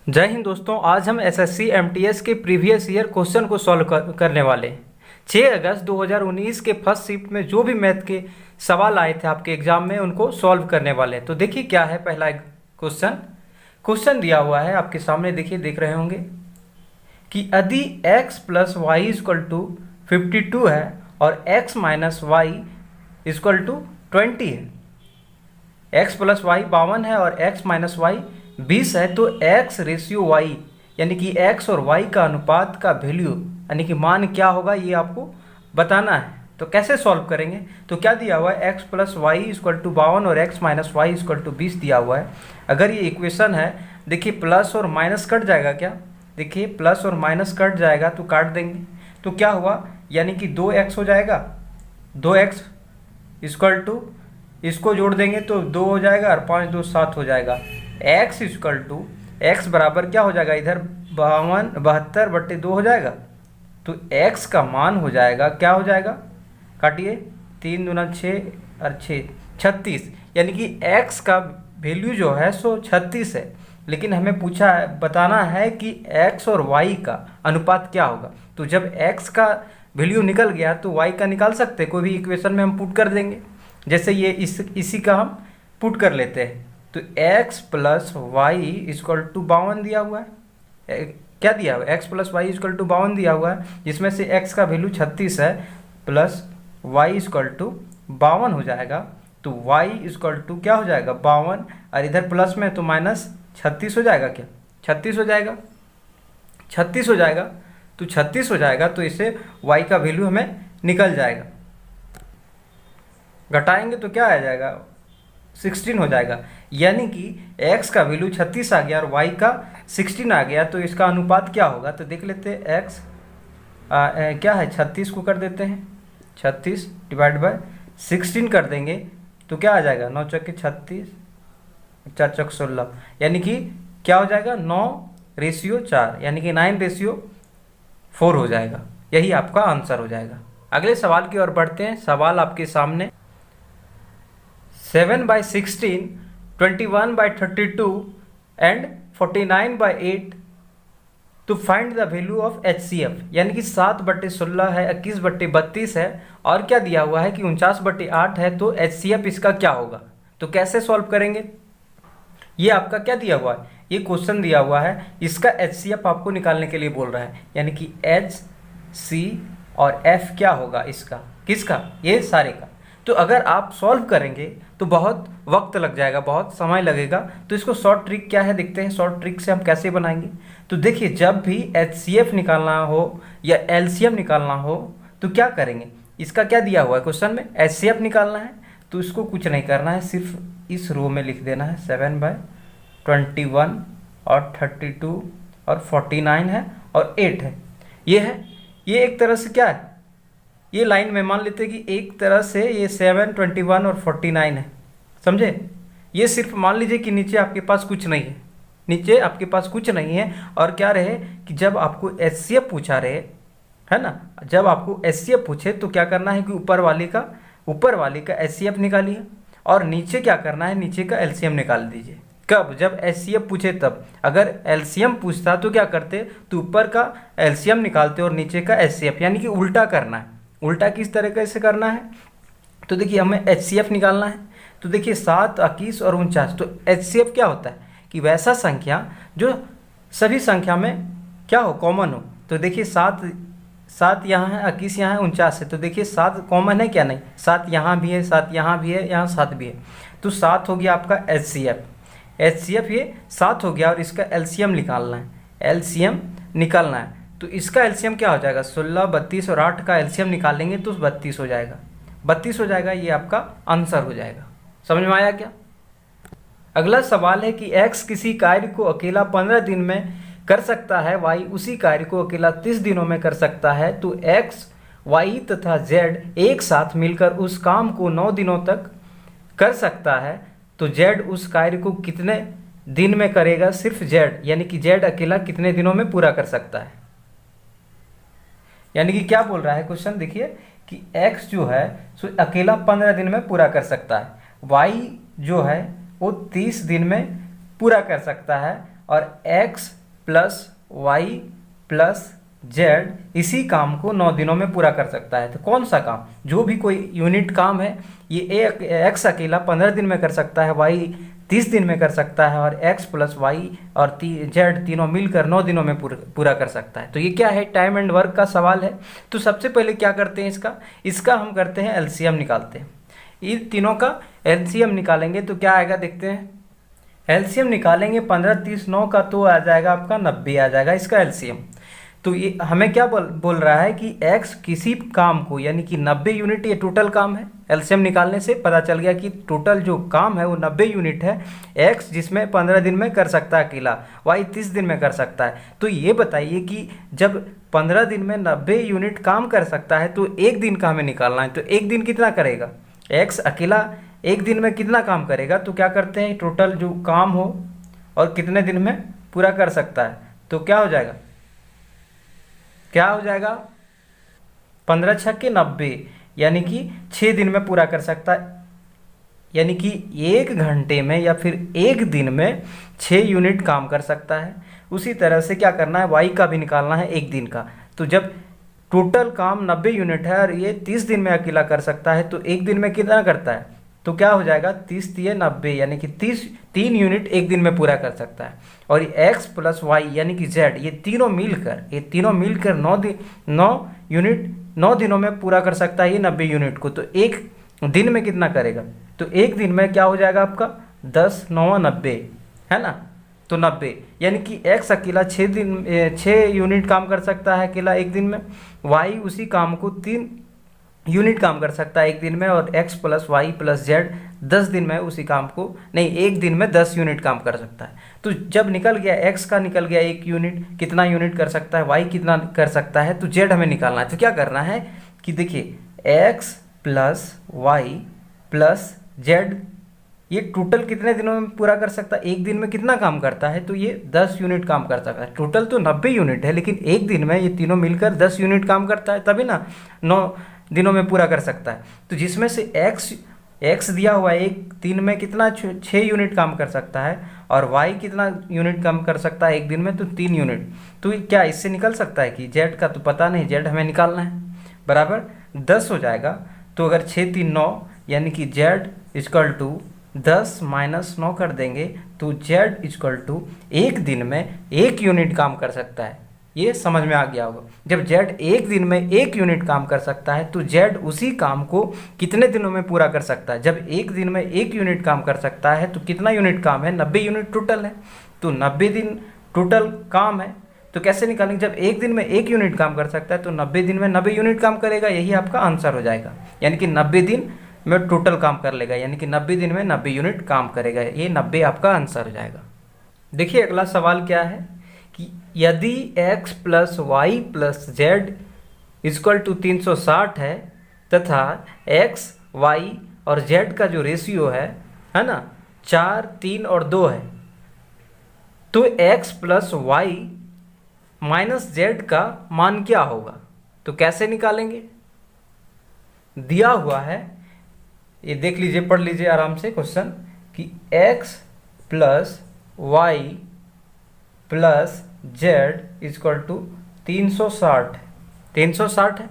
जय हिंद दोस्तों। आज हम एसएससी एमटीएस के प्रीवियस ईयर क्वेश्चन को सॉल्व करने वाले हैं। 6 अगस्त 2019 के फर्स्ट शिफ्ट में जो भी मैथ के सवाल आए थे आपके एग्जाम में उनको सॉल्व करने वाले हैं। तो देखिए क्या है पहला क्वेश्चन दिया हुआ है आपके सामने, देखिए देख रहे होंगे कि यदि x plus Y equal to 52 है और x minus Y equal to 20 है, x प्लस वाई 52 है और x माइनस वाई 20 है, तो x रेशियो y यानी कि x और y का अनुपात का वैल्यू यानी कि मान क्या होगा ये आपको बताना है। तो कैसे सॉल्व करेंगे? तो क्या दिया हुआ है, x plus Y equal to 52 और x minus Y equal to 20 दिया हुआ है। अगर ये इक्वेशन है, देखिए प्लस और माइनस कट जाएगा क्या? देखिए प्लस और माइनस कट जाएगा तो काट देंगे, तो क्या हुआ यानी कि 2x हो जाएगा। 2x इक्वल टू इसको जोड़ देंगे तो 2 हो जाएगा और 5 2 7 हो जाएगा। x इक्वल टू एक्स बराबर क्या हो जाएगा, इधर 72/2 हो जाएगा। तो x का मान हो जाएगा, क्या हो जाएगा, काटिए, 3 दूना 6 और 6 36, यानी कि x का वैल्यू जो है सो 36 है। लेकिन हमें पूछा है, बताना है कि x और y का अनुपात क्या होगा। तो जब x का वैल्यू निकल गया तो y का निकाल सकते, कोई भी इक्वेशन में हम पुट कर देंगे। जैसे ये इसी का हम पुट कर लेते हैं, तो x plus Y equal to 52 दिया हुआ है। क्या दिया हुआ है, x plus Y equal to 52 दिया हुआ है, जिसमें से x का वैल्यू 36 है, प्लस y इक्वल टू 52 हो जाएगा। तो y इक्वल टू क्या हो जाएगा, 52, और इधर प्लस में तो माइनस 36 हो जाएगा। क्या 36 हो जाएगा? 36 हो जाएगा, तो 36 हो जाएगा, तो इससे y का वैल्यू हमें निकल जाएगा। घटाएंगे तो क्या आ जाएगा, 16 हो जाएगा। यानी कि x का वैल्यू 36 आ गया और y का 16 आ गया, तो इसका अनुपात क्या होगा। तो देख लेते हैं, x क्या है, 36 को कर देते हैं, 36 डिवाइड बाय 16 कर देंगे तो क्या आ जाएगा, 9 चौके 36, 4 चौक 16, यानी कि क्या हो जाएगा, 9:4, यानी कि 9:4 हो जाएगा। यही आपका आंसर हो जाएगा। अगले सवाल की ओर बढ़ते हैं। सवाल आपके सामने 7/16, 21/32 and 49/8 to find the value of HCF, यानी कि 7/16 है, 21/32 है, और क्या दिया हुआ है कि 49/8 है, तो HCF इसका क्या होगा। तो कैसे सॉल्व करेंगे, ये आपका क्या दिया हुआ है, ये क्वेश्चन दिया हुआ है, इसका HCF आपको निकालने के लिए बोल रहा है, यानी कि H C और F क्या होगा इसका, किसका, ये सारे का। तो अगर आप सॉल्व करेंगे तो बहुत वक्त लग जाएगा, बहुत समय लगेगा। तो इसको शॉर्ट ट्रिक क्या है देखते हैं, शॉर्ट ट्रिक से हम कैसे बनाएंगे। तो देखिए, जब भी HCF निकालना हो या LCM निकालना हो तो क्या करेंगे, इसका क्या दिया हुआ है क्वेश्चन में, HCF निकालना है। तो इसको कुछ नहीं करना है, सिर्फ इस रो में लिख देना है, 7/21 और 32 और 49 है और 8 है, ये है। ये एक तरह से क्या है, ये लाइन में मान लेते हैं कि एक तरह से ये 7, 21 और 49 है, समझे। ये सिर्फ मान लीजिए कि नीचे आपके पास कुछ नहीं है, नीचे आपके पास कुछ नहीं है, और क्या रहे कि जब आपको HCF पूछा रहे, है ना, जब आपको HCF पूछे तो क्या करना है कि ऊपर वाले का HCF निकालिए, और नीचे क्या करना है, नीचे का LCM निकाल दीजिए। कब, जब HCF पूछे तब। अगर LCM पूछता तो क्या करते, तो ऊपर का LCM निकालते और नीचे का HCF, यानी कि उल्टा करना है। उल्टा किस तरीके से करना है, तो देखिए हमें HCF निकालना है। तो देखिए 7, 21 और 49, तो HCF क्या होता है कि वैसा संख्या जो सभी संख्या में क्या हो, कॉमन हो। तो देखिए 7 यहाँ है, 21 यहाँ है, 49 है, तो देखिए 7 कॉमन है क्या, नहीं, 7 यहाँ भी है, 7 यहाँ भी है, यहाँ 7 भी है, तो 7 हो गया आपका HCF ये 7 हो गया, और इसका LCM निकालना है, LCM निकालना है। तो इसका LCM क्या हो जाएगा, 16, 32 और 8 का LCM निकालेंगे तो 32 हो जाएगा, 32 हो जाएगा, ये आपका आंसर हो जाएगा। समझ में आया क्या? अगला सवाल है कि x किसी कार्य को अकेला 15 दिन में कर सकता है, y उसी कार्य को अकेला 30 दिनों में कर सकता है, तो x, y तथा z एक साथ मिलकर उस काम को 9 दिनों तक कर सकता है, तो z उस कार्य को कितने दिन में करेगा, सिर्फ z, यानी कि z अकेला कितने दिनों में पूरा कर सकता है। यानी कि क्या बोल रहा है क्वेश्चन, देखिए कि x जो है सो अकेला 15 दिन में पूरा कर सकता है, y जो है वो 30 दिन में पूरा कर सकता है और x plus Y plus Z इसी काम को 9 दिनों में पूरा कर सकता है। तो कौन सा काम, जो भी कोई यूनिट काम है, ये x अकेला 15 दिन में कर सकता है, y 30 दिन में कर सकता है और x प्लस वाई और जेड तीनों मिलकर 9 दिनों में पूरा कर सकता है। तो ये क्या है, टाइम एंड वर्क का सवाल है। तो सबसे पहले क्या करते हैं, इसका हम करते हैं एलसीएम निकालते हैं। इन तीनों का एलसीएम निकालेंगे तो क्या आएगा, देखते हैं। एलसीएम निकालेंगे 15 30 9 का, तो आ जाएगा आपका 90 आ जाएगा इसका एलसीएम। तो ये हमें क्या बोल रहा है कि x किसी काम को, यानी कि 90 यूनिट ये टोटल काम है। एलसीएम निकालने से पता चल गया कि टोटल जो काम है वो 90 यूनिट है। x जिसमें 15 दिन में कर सकता है अकेला, y 30 दिन में कर सकता है। तो ये बताइए कि जब 15 दिन में 90 यूनिट काम कर सकता है तो एक दिन का हमें निकालना है। तो एक दिन कितना करेगा, x अकेला एक दिन में कितना काम करेगा। तो क्या करते हैं, टोटल जो काम हो और कितने दिन में पूरा कर सकता है, तो क्या हो जाएगा, 15 छक्के 90, यानी कि 6 दिन में पूरा कर सकता है। यानी कि 1 घंटे में या फिर एक दिन में 6 यूनिट काम कर सकता है। उसी तरह से क्या करना है, वाई का भी निकालना है एक दिन का। तो जब टोटल काम 90 यूनिट है और ये 30 दिन में अकेला कर सकता है, तो एक दिन में कितना करता है, तो क्या हो जाएगा 30 3 90, यानी कि 3 यूनिट एक दिन में पूरा कर सकता है। और ये x प्लस वाई यानी कि z ये तीनों मिलकर 9 यूनिट 9 दिनों में पूरा कर सकता है ये 90 यूनिट को। तो एक दिन में कितना करेगा, तो एक दिन में क्या हो जाएगा आपका 10 9 90 है ना। तो 90 यानी कि x अकेला 6 यूनिट काम कर सकता है अकेला एक दिन में, y उसी काम को 3 यूनिट काम कर सकता है एक दिन में, और x plus Y plus Z 10 दिन में उसी काम को, नहीं एक दिन में 10 यूनिट काम कर सकता है। तो जब निकल गया x का निकल गया 1 यूनिट, कितना यूनिट कर सकता है, y कितना कर सकता है, तो z हमें निकालना है। तो क्या करना है कि देखिए x plus Y plus Z ये टोटल कितने दिनों में पूरा कर सकता है, एक दिन में कितना काम करता है, तो ये 10 यूनिट काम कर सकता है। टोटल तो 90 यूनिट है, लेकिन एक दिन में ये तीनों मिलकर 10 यूनिट काम करता है, तभी ना 9 दिनों में पूरा कर सकता है। तो जिसमें से x दिया हुआ है, एक दिन में कितना 6 यूनिट काम कर सकता है, और y कितना यूनिट काम कर सकता है एक दिन में, तो 3 यूनिट। तो क्या इससे निकल सकता है कि z का तो पता नहीं, z हमें निकालना है, बराबर 10 हो जाएगा। तो अगर 6 3 9 यानी कि z इक्वल टू 10 माइनस 9 कर देंगे तो z इक्वल टू एक दिन में 1 यूनिट काम कर सकता है। ये समझ में आ गया होगा। जब z एक दिन में 1 यूनिट काम कर सकता है तो z उसी काम को कितने दिनों में पूरा कर सकता है। जब एक दिन में 1 यूनिट काम कर सकता है तो कितना यूनिट काम है, 90 यूनिट टोटल है। तो 90 दिन टोटल काम है, तो कैसे निकालेंगे, जब एक दिन में 1 यूनिट काम कर सकता है तो 90 दिन में 90 यूनिट काम करेगा, यही आपका आंसर हो जाएगा। यानी कि 90 दिन में टोटल काम कर लेगा, यानी कि 90 दिन में 90 यूनिट काम करेगा, ये 90 आपका आंसर हो जाएगा। देखिए अगला सवाल क्या है कि यदि x plus Y plus Z equal to 360 है तथा x y और z का जो रेशियो है ना 4 3 और 2 है, तो x plus Y minus Z का मान क्या होगा। तो कैसे निकालेंगे, दिया हुआ है, ये देख लीजिए, पढ़ लीजिए आराम से क्वेश्चन कि x plus Y plus Z equal to 360 है,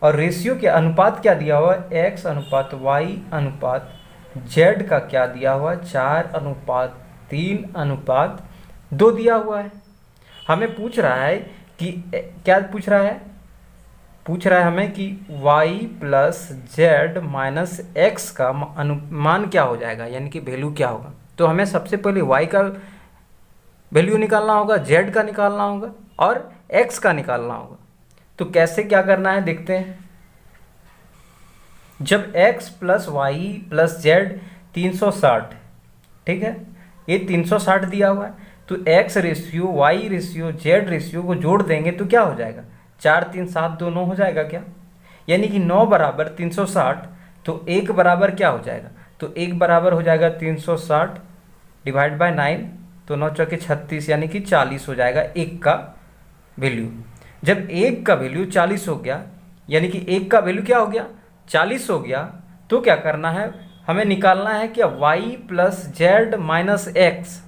और रेशियो के अनुपात क्या दिया हुआ है, x अनुपात y अनुपात z का क्या दिया हुआ है, 4 अनुपात 3 अनुपात 2 दिया हुआ है। हमें पूछ रहा है कि क्या पूछ रहा है हमें कि y plus Z minus x का अनुमान क्या हो जाएगा, यानी कि वैल्यू क्या होगा। तो हमें सबसे पहले y का वैल्यू निकालना होगा, z का निकालना होगा और x का निकालना होगा। तो कैसे क्या करना है देखते हैं। जब x plus Y plus Z 360, ठीक है, ये 360 दिया हुआ है, तो x ratio y ratio z ratio को जोड़ देंगे तो क्या हो जाएगा, 4 3 7 2 9 हो जाएगा क्या, यानी कि 9 बराबर 360, तो 1 बराबर क्या हो जाएगा, तो 1 बराबर हो जाएगा 360 डिवाइड बाय 9, तो 9 चौके 36 यानी कि 40 हो जाएगा 1 का वैल्यू। जब 1 का वैल्यू 40 हो गया, यानी कि 1 का वैल्यू क्या हो गया 40 हो गया, तो क्या करना है हमें निकालना है कि y plus Z minus x,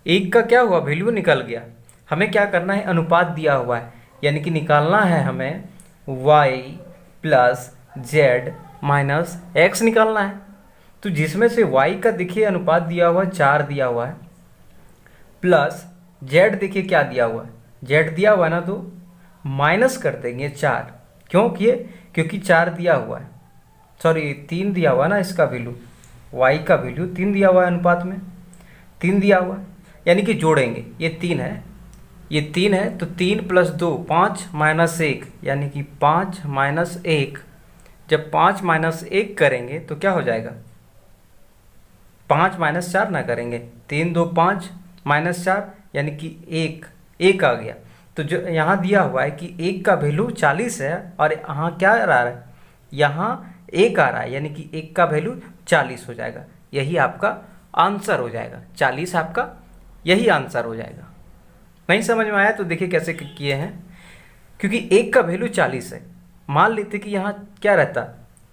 एक का क्या हुआ, वैल्यू निकल गया। हमें क्या करना है, अनुपात दिया हुआ है, यानी कि निकालना है हमें y plus Z minus x निकालना है। तो जिसमें से y का देखिए अनुपात दिया हुआ है 4 दिया हुआ है, प्लस z देखिए क्या दिया हुआ है, z दिया हुआ है ना, तो माइनस कर देंगे 4। क्यों किए, क्योंकि 4 दिया हुआ है, सॉरी 3 दिया हुआ है ना, इसका वैल्यू y का वैल्यू 3 दिया हुआ है, अनुपात में 3 दिया हुआ है, यानी कि जोड़ेंगे, ये 3 है, ये 3 है, तो 3 प्लस 2 5 माइनस 1, यानी कि 5 माइनस 1। जब 5 माइनस 1 करेंगे तो क्या हो जाएगा, 5 माइनस 4 ना करेंगे, 3 2 5 माइनस 4, यानी कि 1 आ गया। तो जो यहाँ दिया हुआ है कि 1 का वैल्यू 40 है, और यहाँ क्या आ रहा है, यहाँ 1 आ रहा है, यानी कि 1 का वैल्यू 40 हो जाएगा। यही आपका आंसर हो जाएगा, 40 आपका यही आंसर हो जाएगा। नहीं समझ में आया तो देखिए कैसे किए हैं, क्योंकि 1 का वैल्यू 40 है। मान लेते कि यहाँ क्या रहता,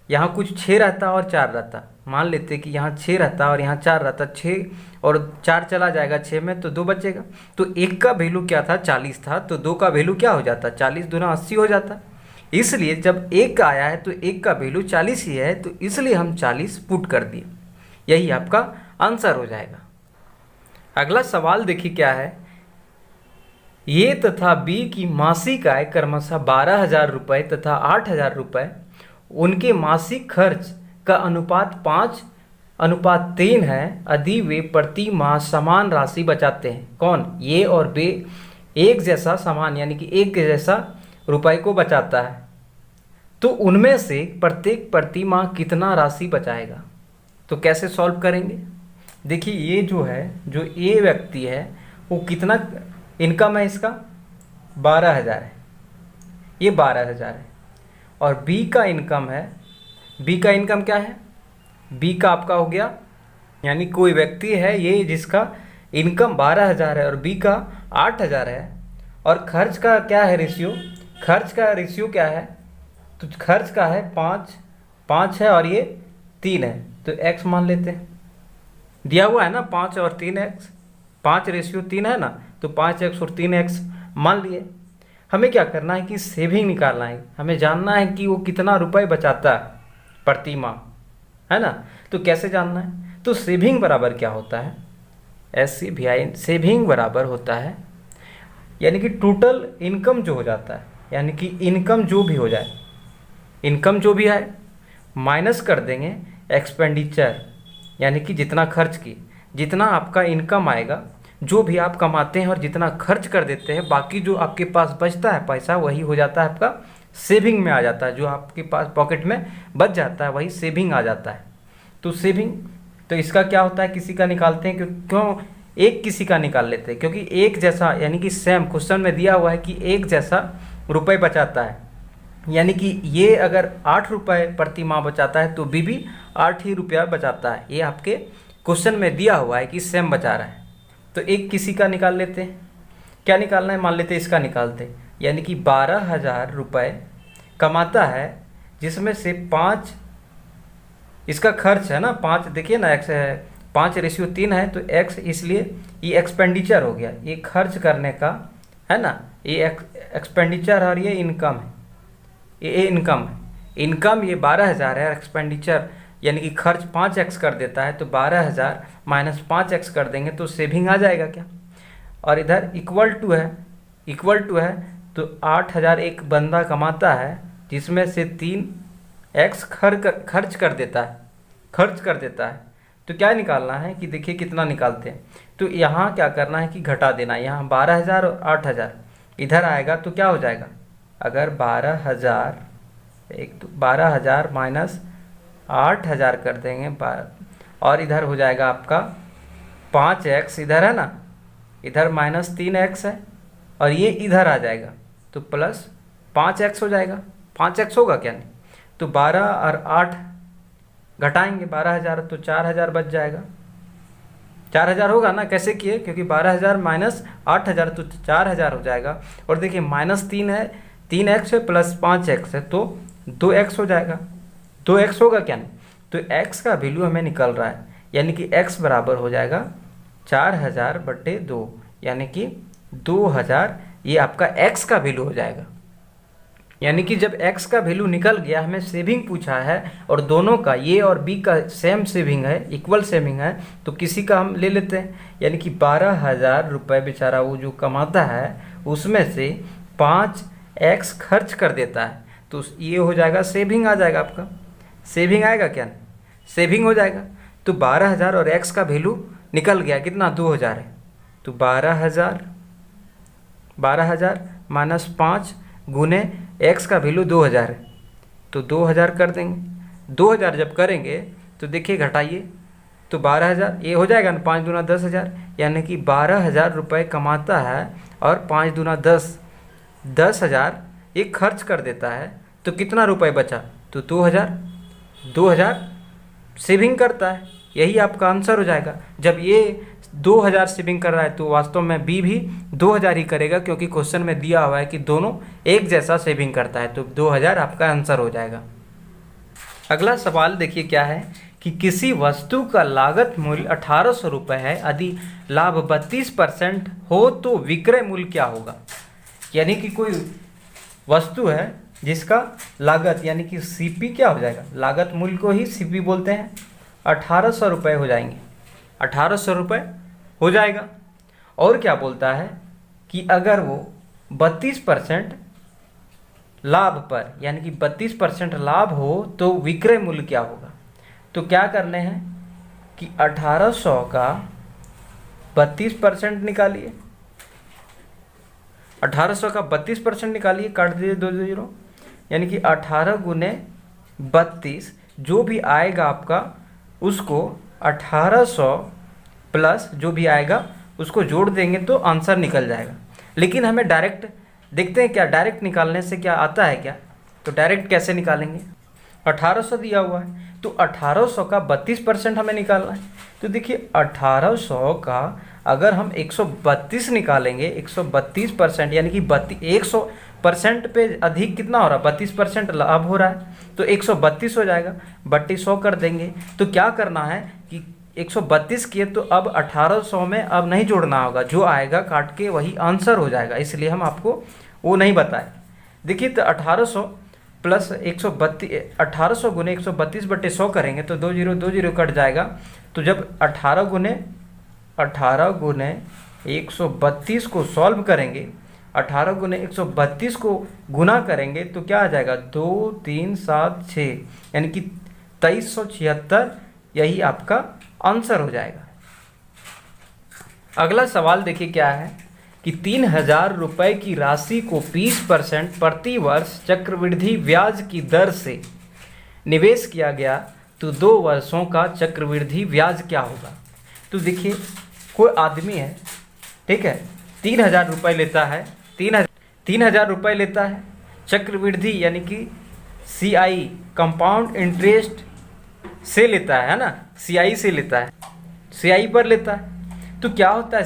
यहाँ कुछ 6 रहता और 4 रहता, मान लेते कि यहाँ 6 रहता और यहाँ 4 रहता, 6 और 4 चला जाएगा 6 में, तो 2 बचेगा। तो 1 का वैल्यू क्या था, 40 था, तो 2 का वैल्यू क्या हो जाता, 40 दूना 80 हो जाता। इसलिए जब 1 आया है तो 1 का वैल्यू 40 ही है, तो इसलिए हम 40 पुट कर दिए, यही आपका आंसर हो जाएगा। अगला सवाल देखिए क्या है, ए तथा बी की मासिक आय क्रमशः 12,000 रुपये तथा 8,000 रुपये, उनके मासिक खर्च का अनुपात 5:3 है, यदि वे प्रति माह समान राशि बचाते हैं। कौन, ए और बी एक जैसा समान, यानी कि एक जैसा रुपए को बचाता है, तो उनमें से प्रत्येक प्रति माह कितना राशि बचाएगा। तो कैसे सॉल्व करेंगे, देखिए ये जो है, जो ए व्यक्ति है वो कितना इनकम है, इसका 12,000 है, ये 12,000 है, और बी का इनकम है, बी का इनकम क्या है, बी का आपका हो गया, यानी कोई व्यक्ति है ये जिसका इनकम 12,000 है और बी का 8,000 है, और खर्च का क्या है रेशियो, खर्च का रेशियो क्या है, तो खर्च का है 5 है और ये 3 है, तो x मान लेते हैं, दिया हुआ है ना 5 और 3x, 5:3 है ना, तो 5x और 3x मान लिए। हमें क्या करना है कि सेविंग निकालना है, हमें जानना है कि वो कितना रुपए बचाता है प्रति माह, है ना। तो कैसे जानना है, तो सेविंग बराबर क्या होता है, SCVI, सेविंग बराबर होता है, यानी कि टोटल इनकम जो हो जाता है, यानी कि इनकम जो भी हो जाए, इनकम जो भी है माइनस कर देंगे एक्सपेंडिचर, यानी कि जितना खर्च किए, जितना आपका इनकम आएगा, जो भी आप कमाते हैं और जितना खर्च कर देते हैं, बाकी जो आपके पास बचता है पैसा, वही हो जाता है आपका सेविंग में आ जाता है, जो आपके पास पॉकेट में बच जाता है वही सेविंग आ जाता है। तो सेविंग, तो इसका क्या होता है, किसी का निकालते हैं, क्यों एक किसी का निकाल लेते हैं, क्योंकि एक जैसा, यानी कि सेम क्वेश्चन में दिया हुआ है कि एक जैसा रुपए बचाता है, यानी कि ये अगर 8 रुपये प्रति माह बचाता है तो बी भी 8 ही रुपया बचाता है, ये आपके क्वेश्चन में दिया हुआ है कि सेम बचा रहा है। तो एक किसी का निकाल लेते हैं, क्या निकालना है, मान लेते हैं इसका निकालते हैं, यानी कि 12,000 रुपये कमाता है, जिसमें से 5 इसका खर्च है ना, 5 देखिए ना, x है 5:3 है, तो x इसलिए ये एक्सपेंडिचर हो गया, ये खर्च करने का है ना, ये एक्सपेंडिचर और ये इनकम है, ये इनकम है, इनकम ये 12,000 है, एक्सपेंडिचर यानी कि खर्च 5x कर देता है, तो 12,000 माइनस 5x कर देंगे तो सेविंग आ जाएगा क्या, और इधर इक्वल टू है, तो 8,000 एक बंदा कमाता है, जिसमें से 3x खर्च कर देता है, तो क्या निकालना है कि देखिए कितना निकालते हैं, तो यहाँ क्या करना है कि घटा देना है, यहाँ 12,000 और 8,000 इधर आएगा, तो क्या हो जाएगा, अगर 12,000 माइनस 8,000 कर देंगे, और इधर हो जाएगा आपका 5x, इधर है ना, इधर माइनस 3x है, और ये इधर आ जाएगा, तो प्लस 5x हो जाएगा, 5x होगा क्या नहीं, तो 12 और 8 घटाएंगे 12,000, तो 4,000 बच जाएगा, 4,000 होगा ना, कैसे किए, क्योंकि 12,000 माइनस 8,000 तो 4,000 हो जाएगा, और देखिए माइनस 3 है, 3x है प्लस 5x है, तो 2x हो जाएगा, 2x होगा क्या नहीं, तो x का वैल्यू हमें निकल रहा है, यानी कि x बराबर हो जाएगा 4000/2, यानी कि 2000, ये आपका x का वैल्यू हो जाएगा। यानी कि जब x का वैल्यू निकल गया, हमें सेविंग पूछा है और दोनों का, ये और b का सेम सेविंग है, इक्वल सेविंग है, तो किसी का हम ले लेते हैं। यानी कि 12,000 रुपये बेचारा वो जो कमाता है उसमें से 5x खर्च कर देता है, तो ये हो जाएगा सेविंग, आ जाएगा आपका सेविंग, आएगा क्या, सेविंग हो जाएगा। तो 12,000 और x का वैल्यू निकल गया, कितना, 2,000 है। तो 12,000 माइनस 5 गुने x का वैल्यू 2,000 है, तो 2,000 कर देंगे। 2,000 जब करेंगे तो देखिए घटाइए, तो 12,000 ये हो जाएगा ना, 5 दूना 10,000, यानी कि 12,000 रुपये कमाता है और 5 दूना 10, 10,000 ये खर्च कर देता है, तो कितना रुपए बचा, तो 2,000 सेविंग करता है, यही आपका आंसर हो जाएगा। जब ये 2,000 सेविंग कर रहा है तो वास्तव में बी भी 2,000 ही करेगा, क्योंकि क्वेश्चन में दिया हुआ है कि दोनों एक जैसा सेविंग करता है, तो 2,000 आपका आंसर हो जाएगा। अगला सवाल देखिए क्या है कि किसी वस्तु का लागत मूल्य 1,800 रुपये है, यदि लाभ 32% हो तो विक्रय मूल्य क्या होगा। यानी कि कोई वस्तु है जिसका लागत, यानी कि सीपी क्या हो जाएगा, लागत मूल्य को ही सीपी बोलते हैं, 1,800 रुपये हो जाएंगे, 1,800 रुपये हो जाएगा। और क्या बोलता है कि अगर वो 32% लाभ पर, यानी कि 32% लाभ हो तो विक्रय मूल्य क्या होगा। तो क्या करने हैं कि 1,800 का 32% निकालिए, 1,800 का 32% निकालिए, काट दीजिए 2 0, यानी कि 18 गुने 32 जो भी आएगा आपका उसको 1,800 प्लस जो भी आएगा उसको जोड़ देंगे तो आंसर निकल जाएगा। लेकिन हमें डायरेक्ट देखते हैं क्या, डायरेक्ट निकालने से क्या आता है क्या, तो डायरेक्ट कैसे निकालेंगे, 1,800 दिया हुआ है तो 1,800 का 32% हमें निकालना है। तो देखिए 1,800 का अगर हम 132 निकालेंगे, 132% यानी कि 100% पे अधिक कितना हो रहा है, 32% लाभ हो रहा है, तो 132 हो जाएगा, 100 कर देंगे। तो क्या करना है कि 132 किए तो अब 1,800 में अब नहीं जोड़ना होगा, जो आएगा काट के वही आंसर हो जाएगा, इसलिए हम आपको वो नहीं बताए। देखिए तो 1,800 प्लस 132, 1,800 गुने 132/100 करेंगे तो 2 0 कट जाएगा। तो जब 18 गुने 132 को सॉल्व करेंगे, 18 गुने 132 को गुना करेंगे तो क्या आ जाएगा, 2 3 7 6, यानी कि 2376, यही आपका आंसर हो जाएगा। अगला सवाल देखिए क्या है कि 3,000 रुपये की राशि को 20% प्रति वर्ष चक्रवृद्धि ब्याज की दर से निवेश किया गया, तो 2 वर्षों का चक्रवृद्धि ब्याज क्या होगा। तो देखिए कोई आदमी है, ठीक है, 3,000 रुपये लेता है, 3,000 रुपये लेता है, चक्रवृद्धि यानी कि CI कंपाउंड इंटरेस्ट से लेता है ना, CI से लेता है, CI पर लेता है। तो क्या होता है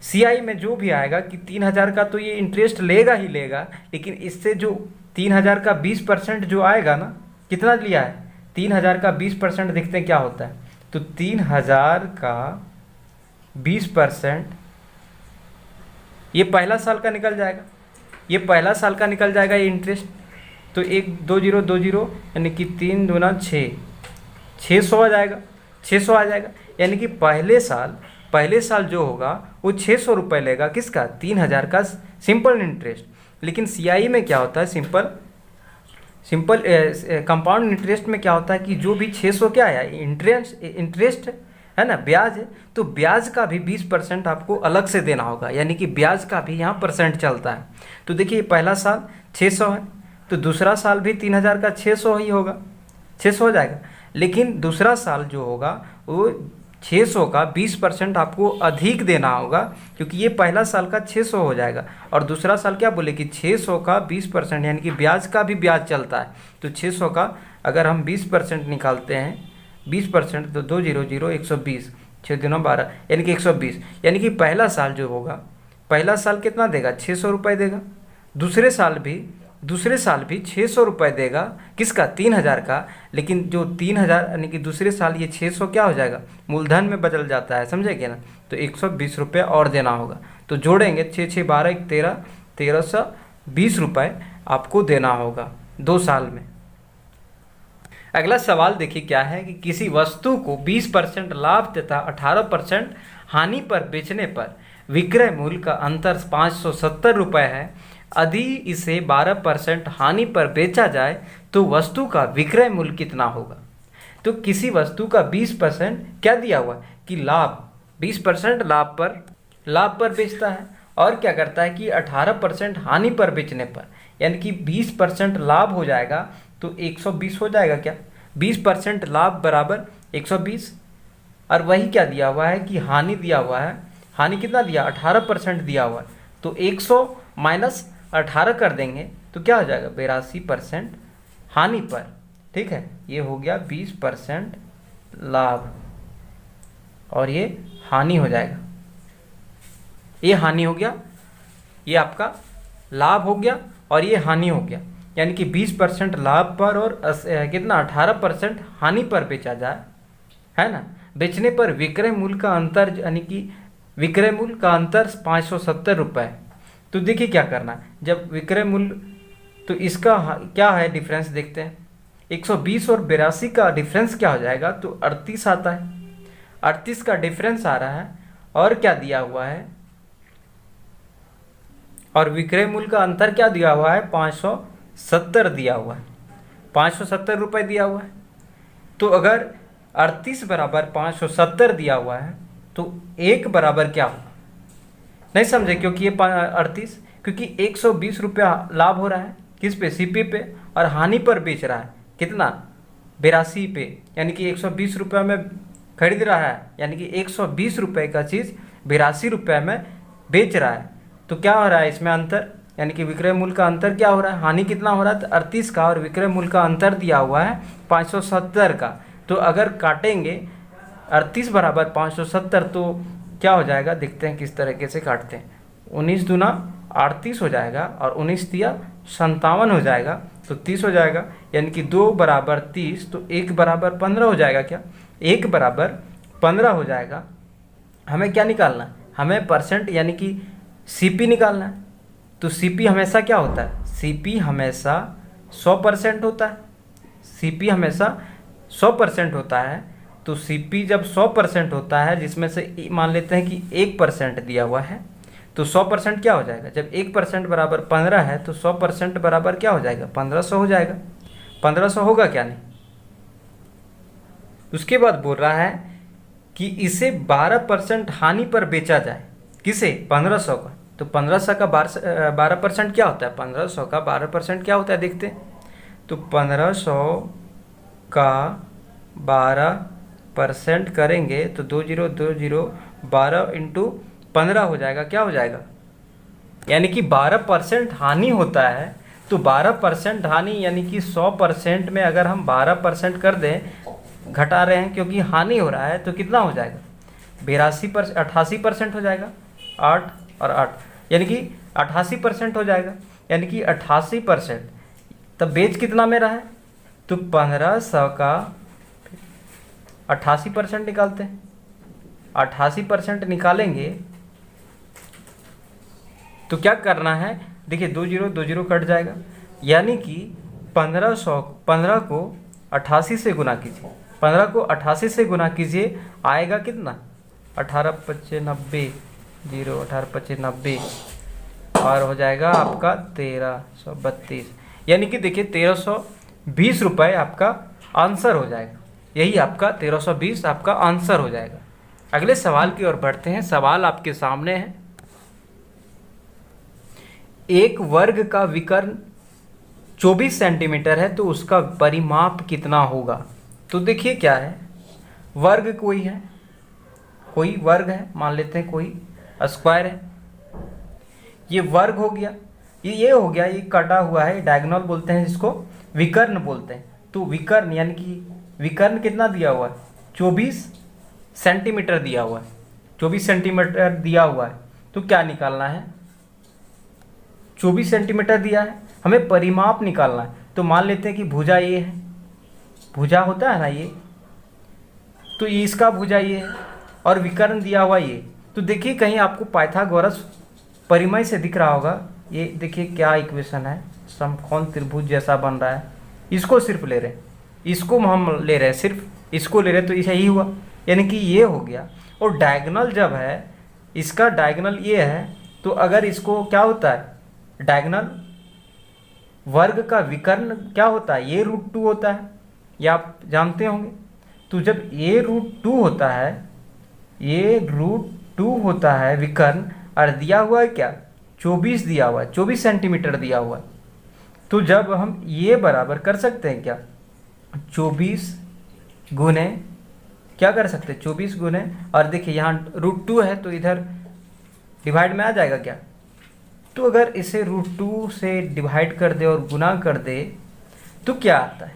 CI में जो भी आएगा कि 3,000 का तो ये इंटरेस्ट लेगा ही लेगा, लेकिन इससे जो 3,000 का 20% जो आएगा ना, कितना लिया है, 3,000 का 20% देखते हैं क्या होता है। तो 3,000 का 20% ये पहला साल का निकल जाएगा, ये पहला साल का निकल जाएगा ये इंटरेस्ट। तो 1 2 0 2 0 यानी कि 3 दूना 6, 600 आ जाएगा, 600 आ जाएगा। यानी कि पहले साल जो होगा वो 600 रुपये लेगा, किसका, 3,000 का सिंपल इंटरेस्ट। लेकिन CI में क्या होता है, सिंपल कंपाउंड इंटरेस्ट में क्या होता है कि जो भी 600 क्या है, इंटरेस्ट है ना, ब्याज है, तो ब्याज का भी 20% आपको अलग से देना होगा, यानी कि ब्याज का भी यहाँ परसेंट चलता है। तो देखिए पहला साल 600 है, तो दूसरा साल भी 3,000 का 600 ही होगा, 600 हो जाएगा। लेकिन दूसरा साल जो होगा वो 600 का 20% आपको अधिक देना होगा, क्योंकि ये पहला साल का 600 हो जाएगा और दूसरा साल क्या बोले कि 600 का 20%, यानी कि ब्याज का भी ब्याज चलता है। तो 600 का अगर हम 20% निकालते हैं, 20% तो 2 0 0 120, 6 दूना 12, यानी कि 120। यानी कि पहला साल जो होगा, पहला साल कितना देगा, 600 रुपये देगा, दूसरे साल भी दूसरे साल भी 600 रुपये देगा, किसका? 3000 का। लेकिन जो 3000 यानी कि दूसरे साल ये 600 क्या हो जाएगा? मूलधन में बदल जाता है, समझे क्या ना? तो 120 रुपये और देना होगा। तो जोड़ेंगे 6 6 12 13, 1320 रुपये आपको देना होगा 2 साल में। अगला सवाल देखिए क्या है कि किसी वस्तु को 20% लाभ तथा 18% हानि पर बेचने पर विक्रय मूल्य का अंतर 570 रुपये है। यदि इसे 12% हानि पर बेचा जाए तो वस्तु का विक्रय मूल्य कितना होगा? तो किसी वस्तु का 20% क्या दिया हुआ कि लाभ, 20% लाभ पर बेचता है, और क्या करता है कि 18% हानि पर बेचने पर, यानी कि 20% लाभ हो जाएगा तो 120 हो जाएगा क्या? 20% लाभ बराबर 120, और वही क्या दिया हुआ है कि हानि दिया हुआ है। हानि कितना दिया? 18% दिया हुआ है। तो 100 माइनस 18 कर देंगे तो क्या हो जाएगा? 82% हानि पर। ठीक है, ये हो गया 20% लाभ और ये हानि हो जाएगा। ये हानि हो गया, ये आपका लाभ हो गया और ये हानि हो गया। यानी कि 20% लाभ पर और कितना 18% हानि पर बेचा जाए, है ना। बेचने पर विक्रय मूल्य का अंतर, यानी कि विक्रय मूल्य का अंतर 570 रुपये। तो देखिए क्या करना है, जब विक्रय मूल्य, तो इसका क्या है डिफरेंस देखते हैं। 120 और 82 का डिफरेंस क्या हो जाएगा? तो 38 आता है। 38 का डिफरेंस आ रहा है और क्या दिया हुआ है, और विक्रय मूल्य का अंतर क्या दिया हुआ है? 570 दिया हुआ है, 570 रुपये दिया हुआ है। तो अगर 38 बराबर 570 दिया हुआ है तो 1 बराबर क्या होगा? नहीं समझे? क्योंकि ये 38, क्योंकि 120 रुपया लाभ हो रहा है किस पे? सीपी पे, और हानि पर बेच रहा है कितना? 82 पे, यानी कि 120 रुपये में खरीद रहा है, यानी कि 120 रुपये का चीज़ 82 रुपये में बेच रहा है। तो क्या हो रहा है इसमें अंतर, यानी कि विक्रय मूल्य का अंतर क्या हो रहा है? हानि कितना हो रहा है? 38 का, और विक्रय मूल्य का अंतर दिया हुआ है 570 का। तो अगर काटेंगे 38 बराबर 570 तो क्या हो जाएगा? देखते हैं किस तरीके से काटते हैं। 19 दूना 38 हो जाएगा और 19 तिया 57 हो जाएगा, तो 30 हो जाएगा। यानी कि 2 बराबर 30, तो 1 बराबर 15 हो जाएगा क्या? 1 बराबर 15 हो जाएगा। हमें क्या निकालना है? हमें परसेंट, यानी कि सीपी निकालना है। तो सीपी हमेशा क्या होता है? सीपी हमेशा 100% होता है। सीपी हमेशा 100% होता है। तो सीपी जब 100% होता है, जिसमें से मान लेते हैं कि 1% दिया हुआ है, तो 100% क्या हो जाएगा? जब 1% बराबर 15 है तो 100% बराबर क्या हो जाएगा? 1500 हो जाएगा। 1500 होगा क्या? नहीं। उसके बाद बोल रहा है कि इसे 12% हानि पर बेचा जाए। किसे? 1500 का। तो 1500 का 12% क्या होता है? 1500 का 12% क्या होता है देखते हैं। तो 1500 का 12% करेंगे तो 2020 12 इंटू 15 हो जाएगा। क्या हो जाएगा? यानी कि 12% हानि होता है। तो 12% हानि, यानी कि 100% में अगर हम 12% कर दें, घटा रहे हैं क्योंकि हानि हो रहा है, तो कितना हो जाएगा? 88% हो जाएगा। 8 और 8 यानी कि 88% हो जाएगा। यानी कि 88%। तब बेच कितना में रहा है? तो 1500 का 88% निकालते हैं। 88% निकालेंगे तो क्या करना है? देखिए 20 कट जाएगा, यानी कि 15 को 88 से गुना कीजिए। 15 को 88 से गुना कीजिए, आएगा कितना? 18 25 90, 0 18 25 90, और हो जाएगा आपका 1332। यानी कि देखिए 1320 रुपये आपका आंसर हो जाएगा। यही आपका 1320 आपका आंसर हो जाएगा। अगले सवाल की ओर बढ़ते हैं। सवाल आपके सामने है। एक वर्ग का विकर्ण 24 सेंटीमीटर है तो उसका परिमाप कितना होगा? तो देखिए क्या है, वर्ग कोई वर्ग है, मान लेते हैं कोई स्क्वायर है, ये वर्ग हो गया, ये हो गया, ये कटा हुआ है, डायगोनल बोलते हैं जिसको, विकर्ण बोलते हैं। तो विकर्ण, यानी कि विकर्ण कितना दिया हुआ है? 24 सेंटीमीटर दिया हुआ है। 24 सेंटीमीटर दिया हुआ है, तो क्या निकालना है? 24 सेंटीमीटर दिया है, हमें परिमाप निकालना है। तो मान लेते हैं कि भुजा ये है, भुजा होता है ना ये, तो ये इसका भुजा ये है और विकर्ण दिया हुआ ये। तो देखिए कहीं आपको पाइथागोरस परिमय से दिख रहा होगा, ये देखिए क्या इक्वेशन है, समकोण त्रिभुज जैसा बन रहा है। इसको सिर्फ ले रहे हैं, इसको हम ले रहे हैं, सिर्फ इसको ले रहे हैं, तो यही हुआ, यानी कि ये हो गया। और डायगोनल जब है, इसका डायगोनल ये है, तो अगर इसको क्या होता है, डायगोनल वर्ग का विकर्ण क्या होता है, ये √2 होता है, ये आप जानते होंगे। तो जब ये √2 होता है, ये √2 होता है विकर्ण, और दिया हुआ है क्या, 24 दिया हुआ है, 24 सेंटीमीटर दिया हुआ है। तो जब हम ये बराबर कर सकते हैं क्या, 24 गुने क्या कर सकते हैं, 24 गुने, और देखिए यहाँ √2 है तो इधर डिवाइड में आ जाएगा क्या। तो अगर इसे √2 से डिवाइड कर दे और गुना कर दे तो क्या आता है,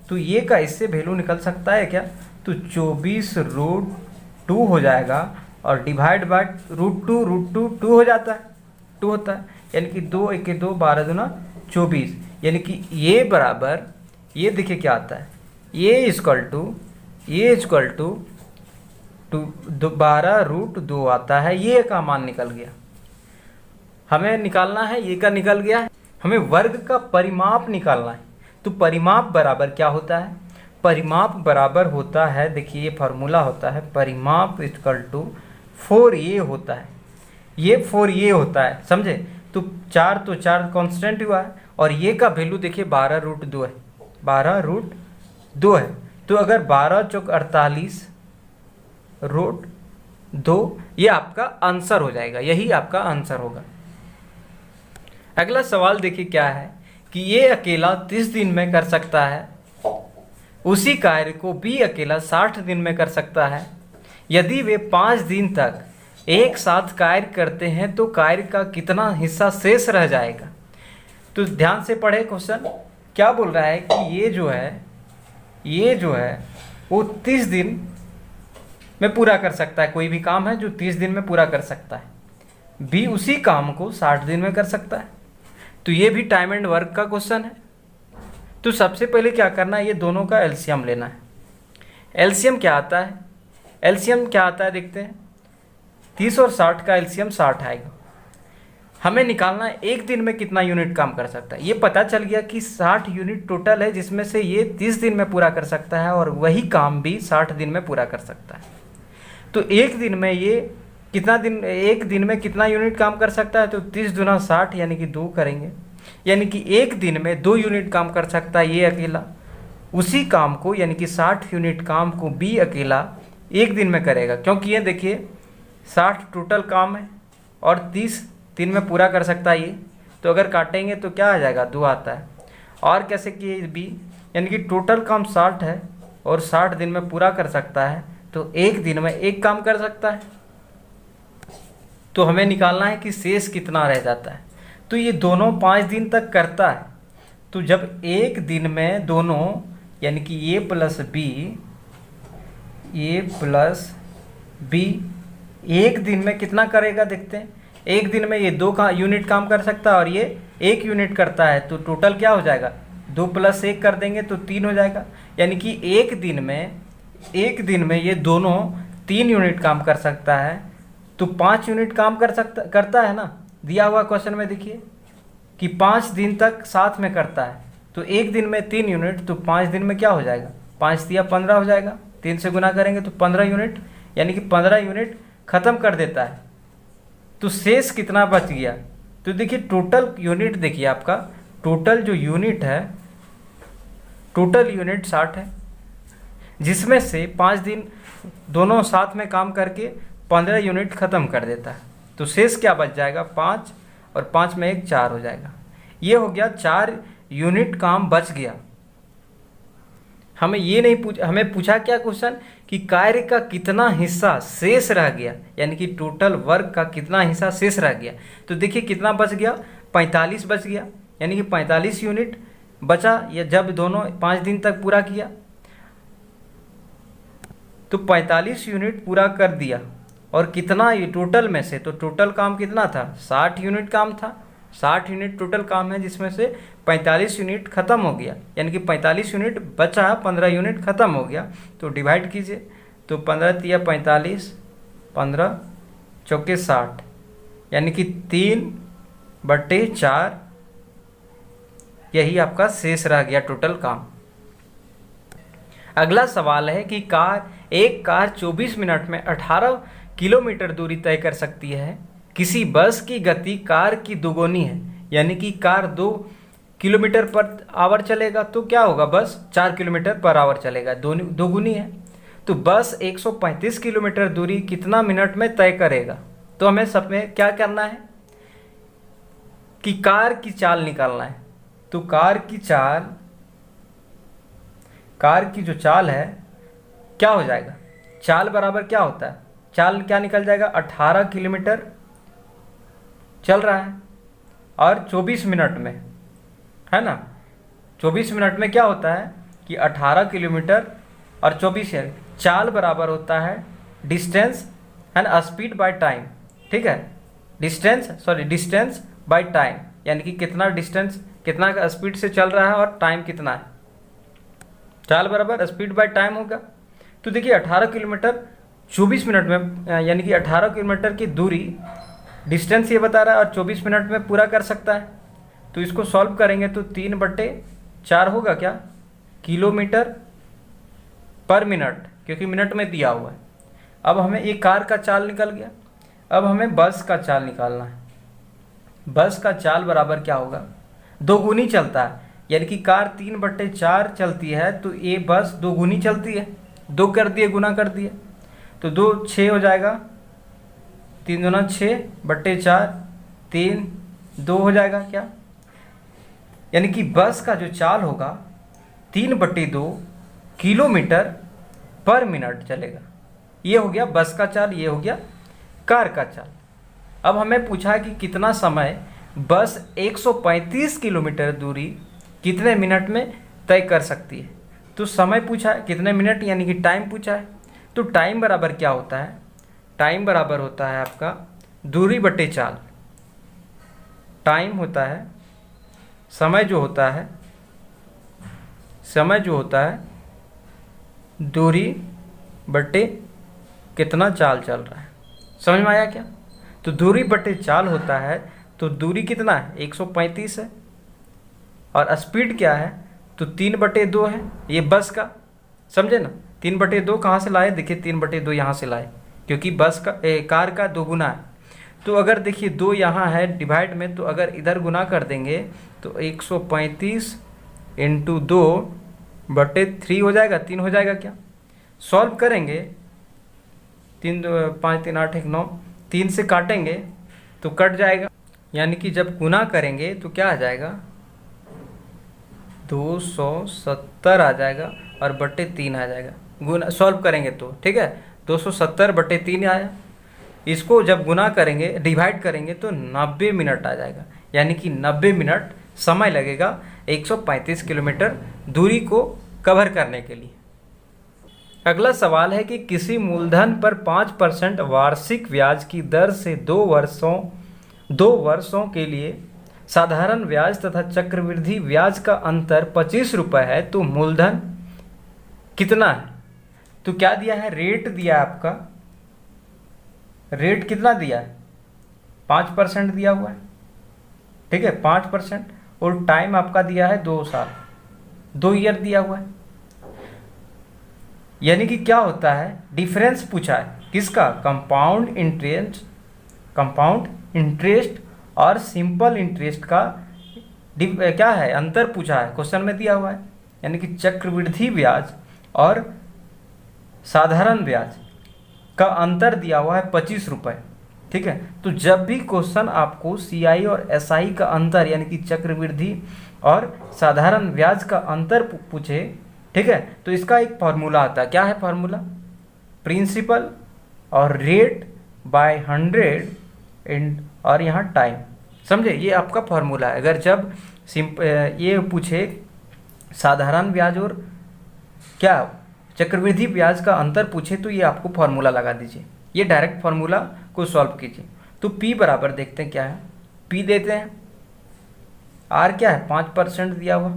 तो ये का इससे वैल्यू निकल सकता है क्या, तो 24√2 हो जाएगा, और डिवाइड बाय √2 2 हो जाता है, 2 होता है, यानी कि 2 1 2 12 दूना 24, यानी कि ये बराबर, ये देखिए क्या आता है, ये इक्वल टू 12√2 आता है। ये का मान निकल गया, हमें निकालना है, ये का निकल गया है, हमें वर्ग का परिमाप निकालना है। तो परिमाप बराबर क्या होता है, परिमाप बराबर होता है, देखिए ये फार्मूला होता है, परिमाप इक्वल टू 4a होता है, ये 4a होता है, समझे। तो 4 कांस्टेंट हुआ है, और ये का वैल्यू देखिए 12√2 है, 12√2 है। तो अगर 12 चौक 48 √2, ये आपका आंसर हो जाएगा, यही आपका आंसर होगा। अगला सवाल देखिए क्या है कि ये अकेला 30 दिन में कर सकता है, उसी कार्य को बी अकेला 60 दिन में कर सकता है। यदि वे 5 दिन तक एक साथ कार्य करते हैं तो कार्य का कितना हिस्सा शेष रह जाएगा। तो ध्यान से पढ़े क्वेश्चन, क्या बोल रहा है कि ये जो है वो 30 दिन में पूरा कर सकता है, कोई भी काम है जो 30 दिन में पूरा कर सकता है, बी उसी काम को 60 दिन में कर सकता है। तो ये भी टाइम एंड वर्क का क्वेश्चन है। तो सबसे पहले क्या करना है, ये दोनों का एलसीएम लेना है। एलसीएम क्या आता है, देखते हैं। 30 और 60 का एलसीएम 60 आएगा। हमें निकालना है एक दिन में कितना यूनिट काम कर सकता है। ये पता चल गया कि 60 यूनिट टोटल है, जिसमें से ये 30 दिन में पूरा कर सकता है और वही काम भी 60 दिन में पूरा कर सकता है। तो एक दिन में ये एक दिन में कितना यूनिट काम कर सकता है, तो 30 दूना 60 यानी कि 2 करेंगे, यानी कि एक दिन में 2 यूनिट काम कर सकता है ये अकेला। उसी काम को यानी कि 60 यूनिट काम को बी अकेला एक दिन में करेगा, क्योंकि ये देखिए 60 टोटल काम है और 30 दिन में पूरा कर सकता है ये। तो अगर काटेंगे तो क्या आ जाएगा, 2 आता है। और कैसे कि बी यानी कि टोटल काम 60 है और 60 दिन में पूरा कर सकता है, तो एक दिन में एक काम कर सकता है। तो हमें निकालना है कि शेष कितना रह जाता है। तो ये दोनों 5 दिन तक करता है, तो जब एक दिन में दोनों यानी कि ए प्लस बी एक दिन में कितना करेगा देखते हैं। एक दिन में ये 2 का यूनिट काम कर सकता है और ये 1 यूनिट करता है, तो टोटल क्या हो जाएगा, 2 + 1 कर देंगे तो 3 हो जाएगा। यानी कि एक दिन में ये दोनों 3 यूनिट काम कर सकता है, तो 5 यूनिट काम करता है ना। दिया हुआ क्वेश्चन में देखिए कि 5 दिन तक साथ में करता है, तो एक दिन में 3 यूनिट, तो 5 दिन में क्या हो जाएगा, 5 × 3 = 15 हो जाएगा। 3 से गुना करेंगे तो 15 यूनिट, यानी कि 15 यूनिट खत्म कर देता है। तो शेष कितना बच गया, तो देखिए टोटल यूनिट, देखिए आपका टोटल जो यूनिट है, टोटल यूनिट 60 है, जिसमें से 5 दिन दोनों साथ में काम करके 15 यूनिट खत्म कर देता है। तो शेष क्या बच जाएगा, 5 और 5 में 1 4 हो जाएगा। ये हो गया 4 यूनिट काम बच गया। हमें पूछा क्या क्वेश्चन कि कार्य का कितना हिस्सा शेष रह गया, यानी कि टोटल वर्क का कितना हिस्सा शेष रह गया। तो देखिए कितना बच गया, 45 बच गया, यानी कि 45 यूनिट बचा, या जब दोनों 5 दिन तक पूरा किया तो 45 यूनिट पूरा कर दिया। और कितना ये टोटल में से, तो टोटल काम कितना था, 60 यूनिट काम था, 60 यूनिट टोटल काम है, जिसमें से 45 यूनिट खत्म हो गया, यानी कि 45 यूनिट बचा है, 15 यूनिट खत्म हो गया। तो डिवाइड कीजिए, तो 15 तिया 45, 15 चौके 60, यानी कि 3/4 यही आपका शेष रह गया टोटल काम। अगला सवाल है कि एक कार 24 मिनट में 18 किलोमीटर दूरी तय कर सकती है। किसी बस की गति कार की दोगुनी है, यानी कि कार 2 किलोमीटर पर आवर चलेगा तो क्या होगा, बस 4 किलोमीटर पर आवर चलेगा, दोगुनी है। तो बस 135 किलोमीटर दूरी कितना मिनट में तय करेगा। तो हमें सब में क्या करना है कि कार की चाल निकालना है। तो कार की जो चाल है क्या हो जाएगा, चाल बराबर क्या होता है, चाल क्या निकल जाएगा, 18 किलोमीटर चल रहा है और 24 मिनट में, है ना। 24 मिनट में क्या होता है कि 18 किलोमीटर और 24 है, चाल बराबर होता है डिस्टेंस, है ना, स्पीड बाय टाइम। ठीक है, डिस्टेंस बाय टाइम, यानी कि कितना डिस्टेंस, कितना का स्पीड से चल रहा है और टाइम कितना है, चाल बराबर स्पीड बाय टाइम होगा। तो देखिए 18 किलोमीटर 24 मिनट में, यानी कि 18 किलोमीटर की दूरी डिस्टेंस ये बता रहा है और 24 मिनट में पूरा कर सकता है। तो इसको सॉल्व करेंगे तो 3/4 होगा क्या, किलोमीटर पर मिनट, क्योंकि मिनट में दिया हुआ है। अब हमें एक कार का चाल निकल गया, अब हमें बस का चाल निकालना है। बस का चाल बराबर क्या होगा, दोगुनी चलता है, यानी कि कार 3/4 चलती है तो ये बस दोगुनी चलती है, 2 कर दिए, गुना कर दिए, तो 2 6 हो जाएगा, 3 दूना 6/4, 3 2 हो जाएगा क्या, यानी कि बस का जो चाल होगा 3/2 किलोमीटर पर मिनट चलेगा। ये हो गया बस का चाल, ये हो गया कार का चाल। अब हमें पूछा है कि कितना समय बस 135 किलोमीटर दूरी कितने मिनट में तय कर सकती है। तो समय पूछा है, कितने मिनट, यानी कि टाइम पूछा है। तो टाइम बराबर क्या होता है, टाइम बराबर होता है आपका दूरी बटे चाल। टाइम होता है समय जो होता है दूरी बटे कितना चाल चल रहा है। समझ में आया क्या। तो दूरी बटे चाल होता है, तो दूरी कितना है 135 है और स्पीड क्या है, तो 3/2 है, ये बस का, समझे ना। 3/2 कहाँ से लाए, देखिए 3/2 यहाँ से लाए, क्योंकि बस का कार का 2 गुना है। तो अगर देखिए 2 यहाँ है डिवाइड में, तो अगर इधर गुना कर देंगे तो 135 × 2/3 हो जाएगा, 3 हो जाएगा क्या। सॉल्व करेंगे, 3 2 5 3 8 1 9, 3 से काटेंगे तो कट जाएगा, यानी कि जब गुना करेंगे तो क्या आ जाएगा 270 आ जाएगा और बटे 3 आ जाएगा। गुना सॉल्व करेंगे तो ठीक है, 270/3 आया। इसको जब गुना करेंगे, डिवाइड करेंगे तो 90 मिनट आ जाएगा, यानी कि 90 मिनट समय लगेगा 135 किलोमीटर दूरी को कवर करने के लिए। अगला सवाल है कि किसी मूलधन पर 5% वार्षिक ब्याज की दर से 2 वर्षों के लिए साधारण ब्याज तथा चक्रवृद्धि ब्याज का अंतर 25 रुपये है, तो मूलधन कितना है। तो क्या दिया है, रेट दिया है आपका, रेट कितना दिया है 5% दिया हुआ है, ठीक है 5%, और टाइम आपका दिया है 2 साल, 2 ईयर दिया हुआ है। यानी कि क्या होता है, डिफरेंस पूछा है किसका, कंपाउंड इंटरेस्ट और सिंपल इंटरेस्ट का क्या है, अंतर पूछा है, क्वेश्चन में दिया हुआ है। यानी कि चक्रवृद्धि ब्याज और साधारण ब्याज का अंतर दिया हुआ है 25 रुपये, ठीक है। तो जब भी क्वेश्चन आपको CI और SI का अंतर, यानी कि चक्रवृद्धि और साधारण ब्याज का अंतर पूछे, ठीक है, तो इसका एक फार्मूला आता है। क्या है फार्मूला, प्रिंसिपल और रेट बाय 100 और यहाँ टाइम, समझे, ये आपका फार्मूला है। अगर जब ये पूछे साधारण ब्याज और क्या चक्रवृद्धि ब्याज का अंतर पूछे, तो ये आपको फार्मूला लगा दीजिए, ये डायरेक्ट फार्मूला को सॉल्व कीजिए। तो P बराबर देखते हैं क्या है, P देते हैं आर क्या है 5% दिया हुआ,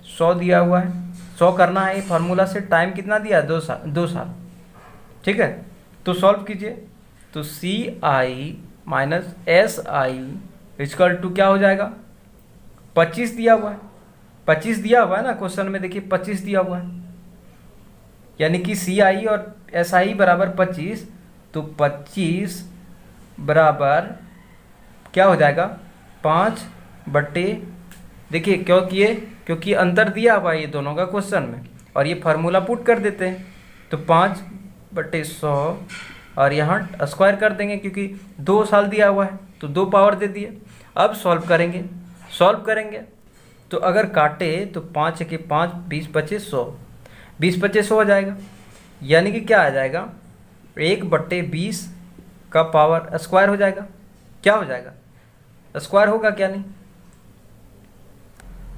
100 दिया हुआ है, 100 करना है ये फार्मूला से। टाइम कितना दिया है 2 साल। ठीक है, तो सॉल्व कीजिए। तो C I minus S I equal to क्या हो जाएगा, 25 दिया हुआ है, 25 दिया हुआ है ना क्वेश्चन में, देखिए 25 दिया हुआ है, यानी कि सी आई और एस आई बराबर 25। तो 25 बराबर क्या हो जाएगा 5 बटे, देखिए क्योंकि अंतर दिया हुआ है ये दोनों का क्वेश्चन में, और ये फार्मूला पुट कर देते हैं। तो 5/100 और यहाँ स्क्वायर कर देंगे क्योंकि 2 साल दिया हुआ है, तो 2 पावर दे दिए। अब सॉल्व करेंगे तो अगर काटे तो 5 के 5, 20/100, 20/100 हो जाएगा, यानी कि क्या आ जाएगा 1/20 का पावर स्क्वायर हो जाएगा। क्या हो जाएगा, स्क्वायर होगा क्या नहीं,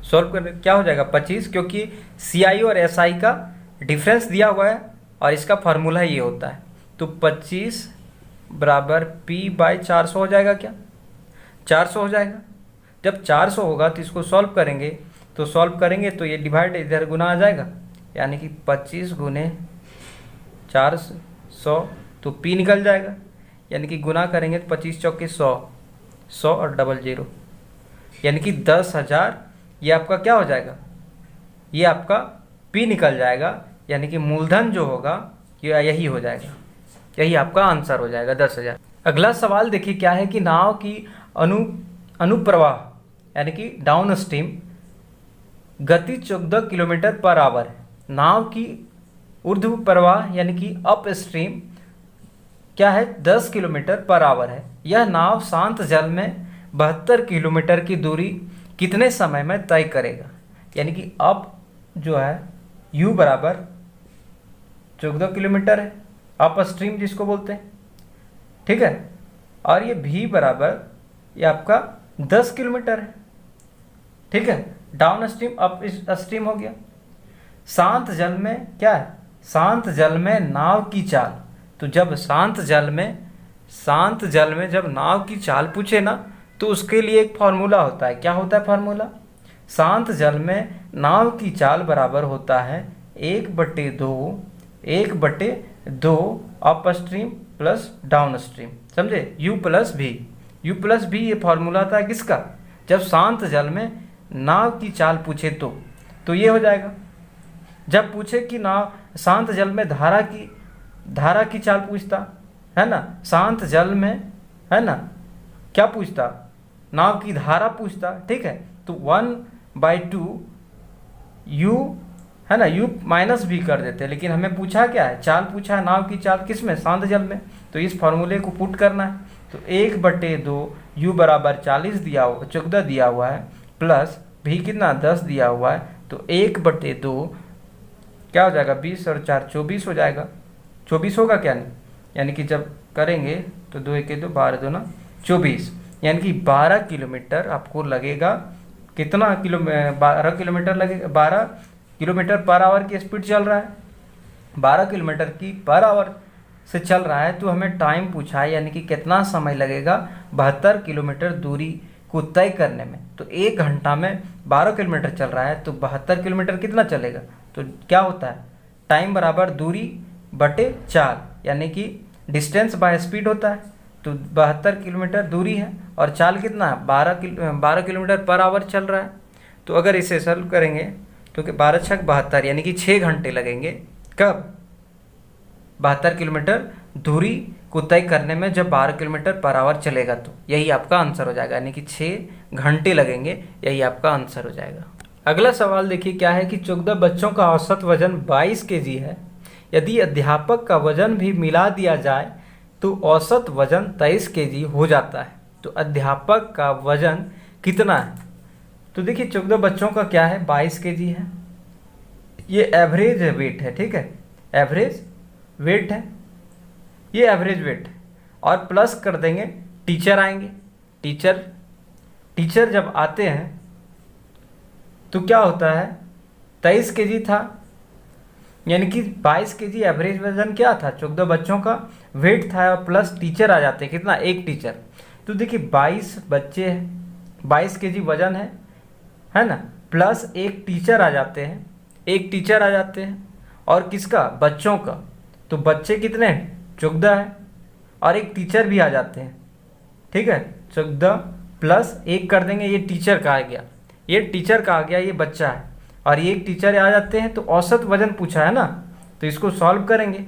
सॉल्व करने क्या हो जाएगा 25, क्योंकि सी आई और एस आई का डिफरेंस दिया हुआ है और इसका फार्मूला ये होता है। तो 25 बराबर P/400 हो जाएगा, क्या 400 हो जाएगा। जब 400 होगा तो इसको सॉल्व करेंगे, तो ये डिवाइड इधर गुना आ जाएगा, यानी कि 25 गुने 400, तो P निकल जाएगा, यानी कि गुना करेंगे तो 25 चौके 100, 100 और 00, यानी कि 10,000। ये आपका क्या हो जाएगा, ये आपका P निकल जाएगा, यानी कि मूलधन जो होगा ये यही हो जाएगा, यही आपका आंसर हो जाएगा 10,000। अगला सवाल देखिए क्या है कि नाव की अनुप्रवाह यानी कि डाउन स्ट्रीम गति 14 किलोमीटर पर आवर है। नाव की ऊर्ध्व प्रवाह यानी कि अप स्ट्रीम क्या है 10 किलोमीटर पर आवर है। यह नाव शांत जल में 72 किलोमीटर की दूरी कितने समय में तय करेगा। यानी कि अप जो है u बराबर 14 किलोमीटर है, अप स्ट्रीम जिसको बोलते हैं, ठीक है, और ये v बराबर ये आपका 10 किलोमीटर है, ठीक है। डाउन स्ट्रीम अप स्ट्रीम हो गया। शांत जल में क्या है, शांत जल में नाव की चाल, तो जब शांत जल में जब नाव की चाल पूछे ना तो उसके लिए एक फार्मूला होता है। क्या होता है फार्मूला, शांत जल में नाव की चाल बराबर होता है 1/2 up stream plus down stream, समझे, u प्लस भी ये फार्मूला था किसका, जब शांत जल में नाव की चाल पूछे तो ये हो जाएगा। जब पूछे कि नाव शांत जल में धारा की चाल पूछता है ना, शांत जल में है ना क्या पूछता, नाव की धारा पूछता, ठीक है, तो 1/2 u है ना, u माइनस भी कर देते, लेकिन हमें पूछा क्या है, चाल पूछा है, नाव की चाल किस में, शांत जल में, तो इस फार्मूले को पुट करना है। तो 1/2 u बराबर 14 दिया हुआ है प्लस भी कितना 10 दिया हुआ है, तो 1/2 क्या हो जाएगा 20 और 4 24 हो जाएगा, 24 होगा क्या नहीं, यानी कि जब करेंगे तो 2 1 2 12 2 24, यानी कि 12 किलोमीटर आपको लगेगा, कितना 12 किलोमीटर लगेगा, 12 किलोमीटर पर आवर की स्पीड चल रहा है, 12 किलोमीटर की पर आवर से चल रहा है, तो हमें टाइम पूछा है, यानी कि कितना समय लगेगा 72 किलोमीटर दूरी को तय करने में। तो 1 घंटा में 12 किलोमीटर चल रहा है, तो 72 किलोमीटर कितना चलेगा, तो क्या होता है टाइम बराबर दूरी बटे चाल, यानी कि डिस्टेंस बाय स्पीड होता है। तो 72 किलोमीटर दूरी है और चाल कितना है 12 किलोमीटर पर आवर चल रहा है। तो अगर इसे सॉल्व करेंगे तो 12 छक 72, यानी कि 6 घंटे लगेंगे, कब 72 किलोमीटर दूरी को तय करने में, जब 12 किलोमीटर पर आवर चलेगा, तो यही आपका आंसर हो जाएगा, यानी कि 6 घंटे लगेंगे, यही आपका आंसर हो जाएगा। अगला सवाल देखिए क्या है कि 14 बच्चों का औसत वजन 22 kg है। यदि अध्यापक का वजन भी मिला दिया जाए तो औसत वजन 23 kg हो जाता है। तो अध्यापक का वजन कितना है, तो देखिए 14 बच्चों का क्या है 22 kg है, ये एवरेज वेट है, ठीक है, एवरेज वेट है, ये एवरेज वेट है, और प्लस कर देंगे टीचर आएंगे, टीचर जब आते हैं तो क्या होता है 23 kg था, यानी कि 22 kg एवरेज वजन क्या था 14 बच्चों का वेट था, और प्लस टीचर आ जाते हैं, कितना एक टीचर। तो देखिए 22 बच्चे हैं, 22 kg वजन है, है ना, प्लस एक टीचर आ जाते हैं, एक टीचर आ जाते हैं, और किसका, बच्चों का, तो बच्चे कितने हैं, 14 है, और एक टीचर भी आ जाते हैं, ठीक है, 14 प्लस एक कर देंगे, ये टीचर का आ गया, ये टीचर का आ गया, ये बच्चा है, और ये एक टीचर आ जाते हैं, तो औसत वजन पूछा है ना, तो इसको सॉल्व करेंगे,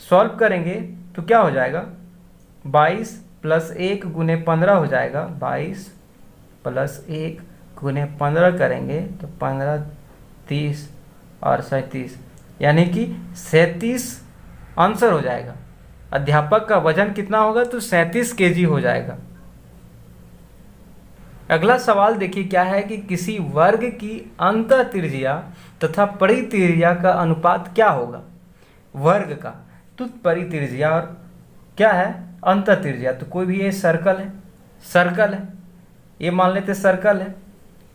सॉल्व करेंगे तो क्या हो जाएगा, 22 प्लस 1 गुने 15 हो जाएगा, 22 प्लस 1 गुने 15 करेंगे तो 15, 30 और 37, यानी कि 37 आंसर हो जाएगा। अध्यापक का वजन कितना होगा, तो 37 kg हो जाएगा। अगला सवाल देखिए क्या है कि किसी वर्ग की अंतः त्रिज्या तथा परित्रिज्या का अनुपात क्या होगा। वर्ग का तो परित्रिज्या और क्या है, अंतः त्रिज्या, तो कोई भी ये सर्कल है, सर्कल है, ये मान लेते सर्कल है,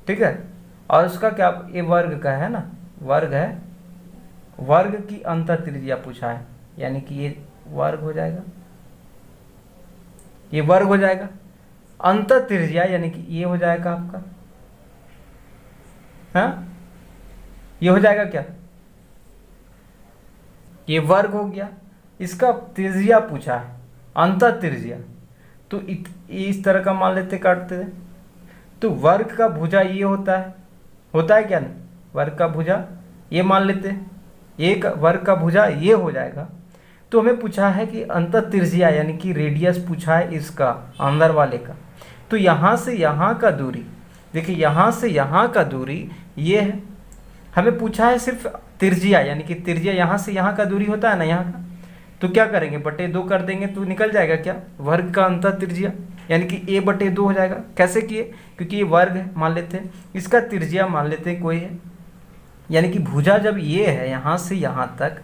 ठीक है, और उसका क्या, ये वर्ग का है ना, वर्ग है, वर्ग की अंतः त्रिज्या पूछा है, यानी कि ये वर्ग हो जाएगा, ये वर्ग हो जाएगा। अंतः त्रिज्या यानी कि ये हो जाएगा आपका, हाँ, ये हो जाएगा क्या, ये वर्ग हो गया। इसका त्रिज्या पूछा है, अंतः त्रिज्या, तो इस तरह का मान लेते, काटते थे, तो वर्ग का भुजा ये होता है क्या, नहीं, वर्ग का भुजा ये मान लेते, एक वर्ग का भुजा ये हो जाएगा। तो हमें पूछा है कि अंतः त्रिज्या यानी कि रेडियस पूछा है इसका, अंदर वाले का, तो यहाँ से यहाँ का दूरी, देखिए यहाँ से यहाँ का दूरी ये है, हमें पूछा है सिर्फ त्रिज्या, यानी कि त्रिज्या यहाँ से यहाँ का दूरी होता है ना, यहाँ का, तो क्या करेंगे, बटे 2 कर देंगे तो निकल जाएगा क्या, वर्ग का अंतः त्रिज्या, यानी कि a बटे 2 हो जाएगा। कैसे किए, क्योंकि ये वर्ग है मान लेते हैं, इसका त्रिज्या मान लेते हैं कोई है, यानी कि भुजा जब ये है यहाँ से यहाँ तक,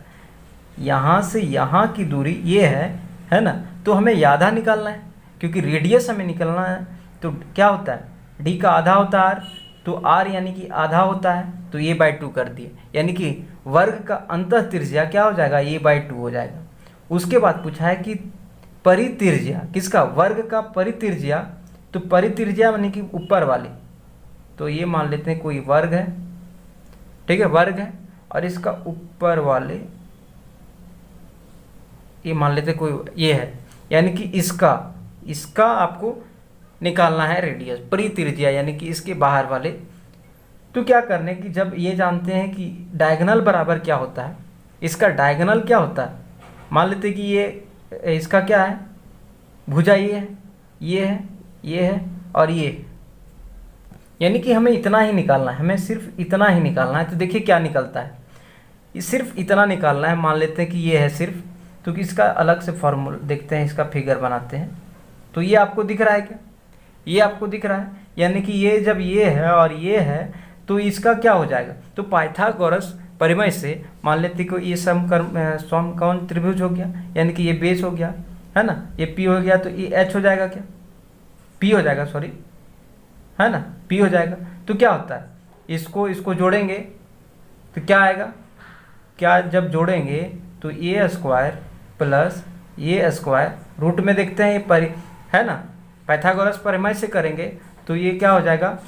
यहाँ से यहाँ की दूरी ये है ना, तो हमें आधा निकालना है, क्योंकि रेडियस हमें निकालना है, तो क्या होता है, d का आधा होता है r, तो r यानी कि आधा होता है, तो a/2 कर दिए, यानी कि वर्ग का अंतः त्रिज्या क्या हो जाएगा, a/2 हो जाएगा। उसके बाद पूछा है कि परित्रिज्या किसका, वर्ग का परित्रिज्या, तो परित्रिज्या यानी कि ऊपर वाले, तो ये मान लेते हैं कोई वर्ग है, ठीक है, वर्ग है, और इसका ऊपर वाले ये मान लेते कोई ये है, यानी कि इसका आपको निकालना है रेडियस, परित्रिज्या यानी कि इसके बाहर वाले। तो क्या करने की, जब ये जानते हैं कि डायगोनल बराबर क्या होता है, इसका डायगोनल क्या होता है, मान लेते कि ये इसका क्या है, भुजा ये है, ये है, ये है और ये, यानी कि हमें इतना ही निकालना है, हमें सिर्फ इतना ही निकालना है। तो देखिए क्या निकलता है, ये सिर्फ इतना निकालना है, मान लेते हैं कि ये है सिर्फ, तो इसका अलग से फॉर्मूला देखते हैं, इसका फिगर बनाते हैं। तो ये आपको दिख रहा है क्या, ये आपको दिख रहा है, यानी कि ये जब ये है और ये है तो इसका क्या हो जाएगा, तो पाइथागोरस परिमेय से मान लेते कि ये समकोण त्रिभुज हो गया, यानी कि ये बेस हो गया, है ना, ये P हो गया, तो ये H हो जाएगा क्या, P हो जाएगा, सॉरी, है ना, P हो जाएगा। तो क्या होता है, इसको जोड़ेंगे तो क्या आएगा, क्या जब जोड़ेंगे तो a² प्लस a² रूट में देखते हैं ये है ना, पाइथागोरस परिमेय से करेंगे तो ये क्या हो जाएगा,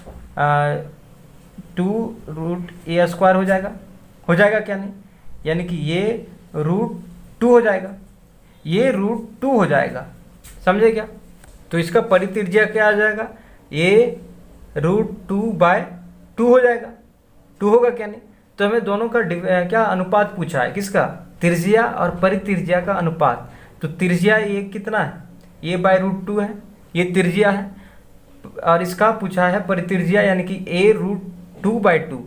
2√a² हो जाएगा क्या, नहीं, यानी कि ये √2 हो जाएगा, ये √2 हो जाएगा, समझे क्या। तो इसका परित्रिज्या क्या आ जाएगा, ये √2/2 हो जाएगा, 2 होगा क्या, नहीं। तो हमें दोनों का क्या अनुपात पूछा है, किसका, त्रिज्या और परित्रिज्या का अनुपात। तो त्रिज्या ये कितना है, ये √2 है, ये त्रिज्या है, और इसका पूछा है परित्रिज्या यानी कि a√2/2।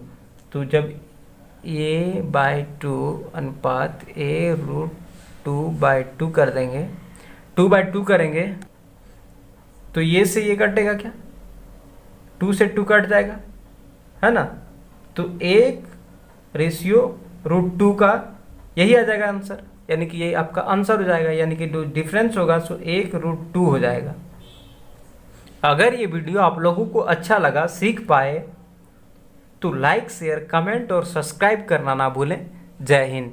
तो जब a/2 अनुपात a√2/2 कर देंगे, 2/2 करेंगे तो ये से ये कटेगा क्या, 2 से 2 कट जाएगा, है ना, तो 1:√2 का यही आ जाएगा आंसर, यानी कि ये आपका आंसर हो जाएगा, यानी कि जो डिफरेंस होगा सो 1√2 हो जाएगा। अगर ये वीडियो आप लोगों को अच्छा लगा, सीख पाए, तो लाइक, शेयर, कमेंट और सब्सक्राइब करना ना भूलें। जय हिंद।